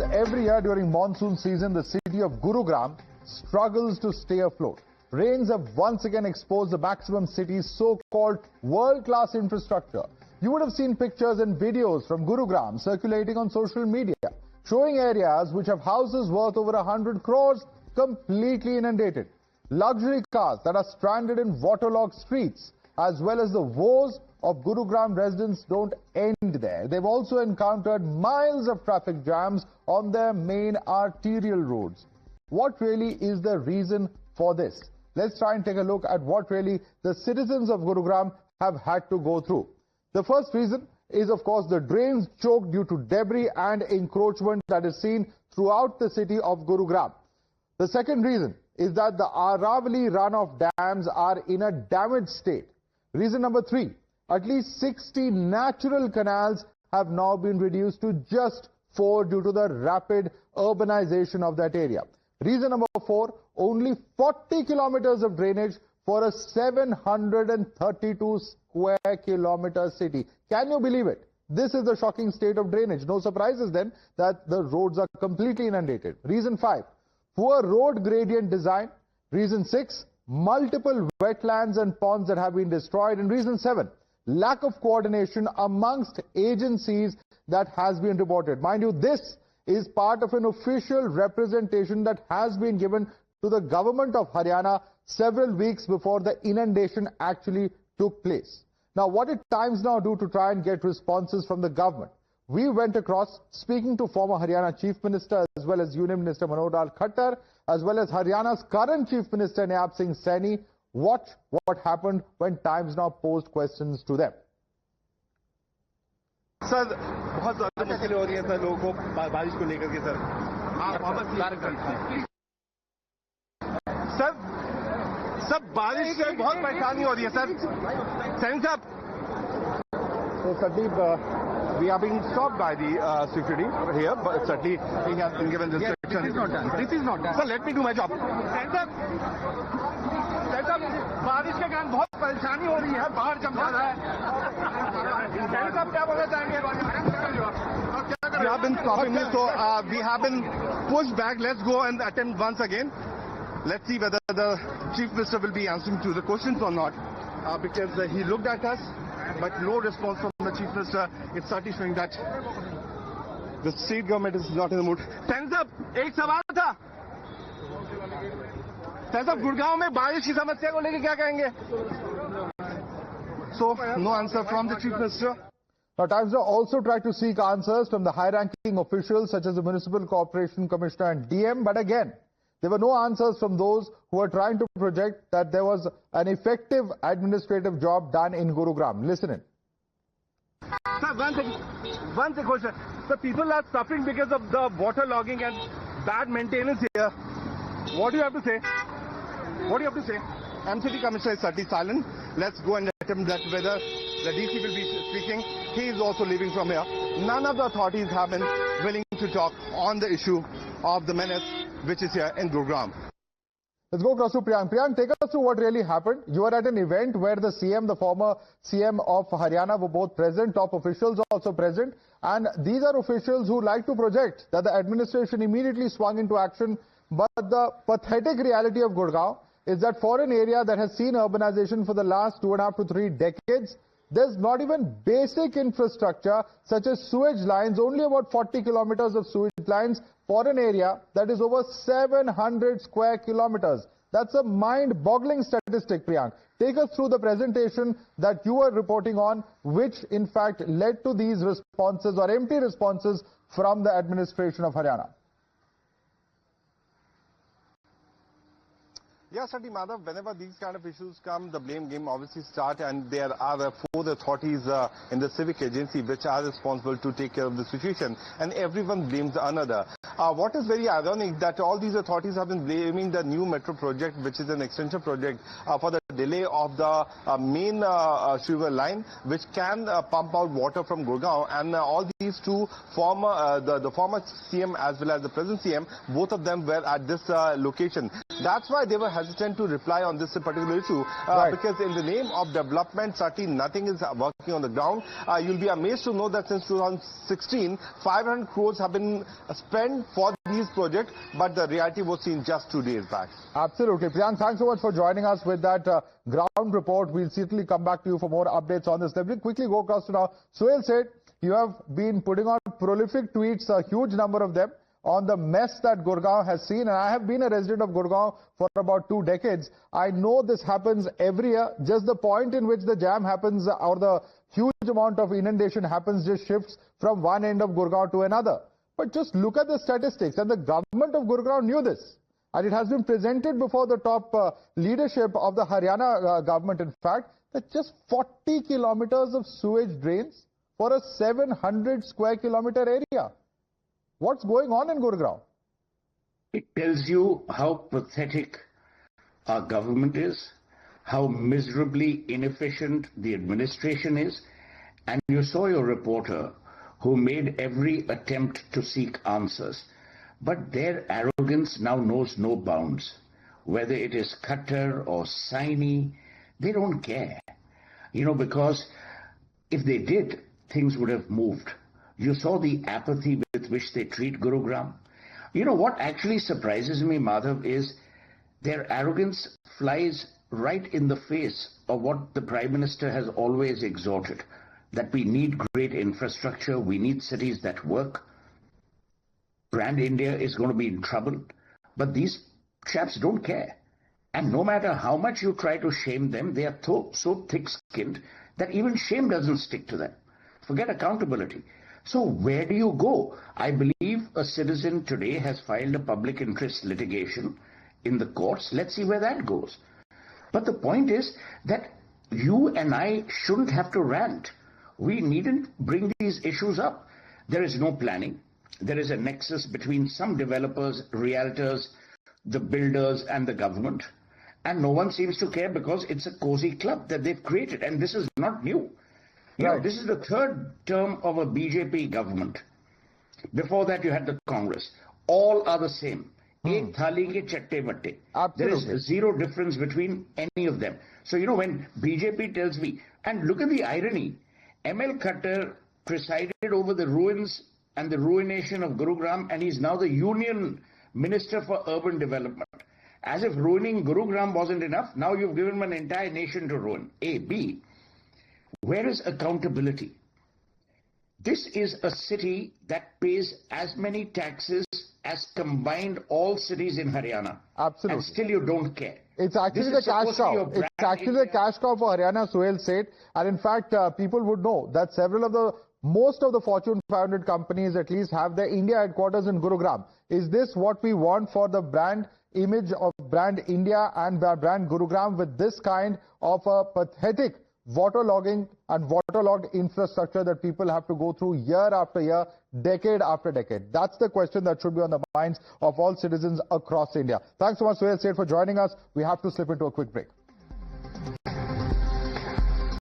Every year during monsoon season, the city of Gurugram struggles to stay afloat. Rains have once again exposed the maximum city's so-called world-class infrastructure. You would have seen pictures and videos from Gurugram circulating on social media, showing areas which have houses worth over 100 crores completely inundated. Luxury cars that are stranded in waterlogged streets, as well as the woes of Gurugram residents don't end there. They've also encountered miles of traffic jams on their main arterial roads. What really is the reason for this? Let's try and take a look at what really the citizens of Gurugram have had to go through. The first reason is, of course, the drains choked due to debris and encroachment that is seen throughout the city of Gurugram. The second reason is that the Aravali runoff dams are in a damaged state. Reason number 3, at least 60 natural canals have now been reduced to just 4 due to the rapid urbanization of that area. Reason number 4, only 40 kilometers of drainage for a 732 square kilometer city. Can you believe it? This is the shocking state of drainage. No surprises then that the roads are completely inundated. Reason 5, poor road gradient design. Reason 6, multiple wetlands and ponds that have been destroyed. And reason 7, lack of coordination amongst agencies that has been reported. Mind you, this is part of an official representation that has been given to the government of Haryana several weeks before the inundation actually took place. Now, what did Times Now do to try and get responses from the government? We went across speaking to former Haryana Chief Minister as well as Union Minister Madhavdas Khattar, as well as Haryana's current Chief Minister Nayaab Singh Saini. Watch what happened when Times Now posed questions to them. Sir बहुत ज्यादा मुश्किलें हो रही हैं sir लोगों को बारिश को लेकर के सर आप वापस सर सब बारिश से बहुत परेशानी हो रही है सर सैन साहब So Sandeep, we are being stopped by the security here, but certainly we have been given restrictions. Yes, this is not done. This is not done. Sir, let me do my job. सैन साहब बारिश के कारण बहुत परेशानी हो रही है बाहर जम जा रहा है सैन साहब क्या बोलना चाहेंगे We have been stopping me, so we have been pushed back. Let's go and attempt once again. Let's see whether the Chief Minister will be answering to the questions or not, because he looked at us, but no response from the Chief Minister. It's certainly showing that the state government is not in the mood. सैन साहब एक सवाल था San साहब गुड़गांव में बारिश की समस्या को लेकर क्या कहेंगे So no answer from the Chief Minister. Now, Times Now also tried to seek answers from the high-ranking officials such as the Municipal Corporation Commissioner and DM, but again, there were no answers from those who were trying to project that there was an effective administrative job done in Gurugram. Listen in. Sir, one question. The people are suffering because of the waterlogging and bad maintenance here. What do you have to say? What do you have to say? MCT Commissioner is certainly silent. Let's go and attempt that whether the DC will be speaking. He is also leaving from here. None of the authorities have been willing to talk on the issue of the menace which is here in Gurugram. Let's go across to Priyank. Priyank, take us through what really happened. You were at an event where the CM, the former CM of Haryana, were both present, top officials also present. And these are officials who like to project that the administration immediately swung into action. But the pathetic reality of Gurugram is that for an area that has seen urbanization for the last 2.5 to 3 decades, there's not even basic infrastructure such as sewage lines, only about 40 kilometers of sewage lines for an area that is over 700 square kilometers. That's a mind-boggling statistic, Priyank. Take us through the presentation that you were reporting on, which in fact led to these responses or empty responses from the administration of Haryana. Yeah, certainly, Madhav, whenever these kind of issues come, the blame game obviously starts, and there are 4 authorities in the civic agency which are responsible to take care of the situation, and everyone blames another. What is very ironic that all these authorities have been blaming the new metro project, which is an extension project, for the delay of the main sewer line, which can pump out water from Gurugram, and all these two former, the former CM as well as the present CM, both of them were at this location. That's why they were hesitant to reply on this particular issue, because in the name of development, certainly nothing is working on the ground. You'll be amazed to know that since 2016, 500 crores have been spent for these projects, but the reality was seen just 2 days back. Absolutely. Priyank, thanks so much for joining us with that ground report. We'll certainly come back to you for more updates on this. Let me quickly go across to now. Suhel Seth, you have been putting on prolific tweets, a huge number of them, on the mess that Gurugram has seen. And I have been a resident of Gurugram for about 2 decades. I know this happens every year. Just the point in which the jam happens or the huge amount of inundation happens just shifts from one end of Gurugram to another. But just look at the statistics, and the government of Gurugram knew this. And it has been presented before the top leadership of the Haryana government, in fact, that just 40 kilometers of sewage drains for a 700 square kilometer area. What's going on in Gurugram? It tells you how pathetic our government is, how miserably inefficient the administration is, and you saw your reporter who made every attempt to seek answers. But their arrogance now knows no bounds. Whether it is Khattar or Saini, they don't care. Because if they did, things would have moved. You saw the apathy with which they treat Gurugram. What actually surprises me, Madhav, is their arrogance flies right in the face of what the Prime Minister has always exhorted, that we need great infrastructure, we need cities that work. Brand India is going to be in trouble, but these chaps don't care. And no matter how much you try to shame them, they are so thick-skinned that even shame doesn't stick to them. Forget accountability. So where do you go? I believe a citizen today has filed a public interest litigation in the courts. Let's see where that goes. But the point is that you and I shouldn't have to rant. We needn't bring these issues up. There is no planning. There is a nexus between some developers, realtors, the builders and the government. And no one seems to care because it's a cozy club that they've created. And this is not new. This is the third term of a BJP government. Before that, you had the Congress. All are the same. Ek thali ke chatte matte. There is zero difference between any of them. So, when BJP tells me, and look at the irony, ML Khattar presided over the ruins and the ruination of Gurugram, and he's now the Union Minister for Urban Development. As if ruining Gurugram wasn't enough, now you've given him an entire nation to ruin. A. B. Where is accountability? This is a city that pays as many taxes as combined all cities in Haryana. Absolutely. And still you don't care. It's actually the cash cow. It's actually the cash cow for Haryana, Suhel Seth. And in fact, people would know that most of the Fortune 500 companies at least have their India headquarters in Gurugram. Is this what we want for the brand image of brand India and brand Gurugram, with this kind of a pathetic waterlogging and waterlogged infrastructure that people have to go through year after year, decade after decade? That's the question that should be on the minds of all citizens across India. Thanks so much, Suhel Seth, for joining us. We have to slip into a quick break.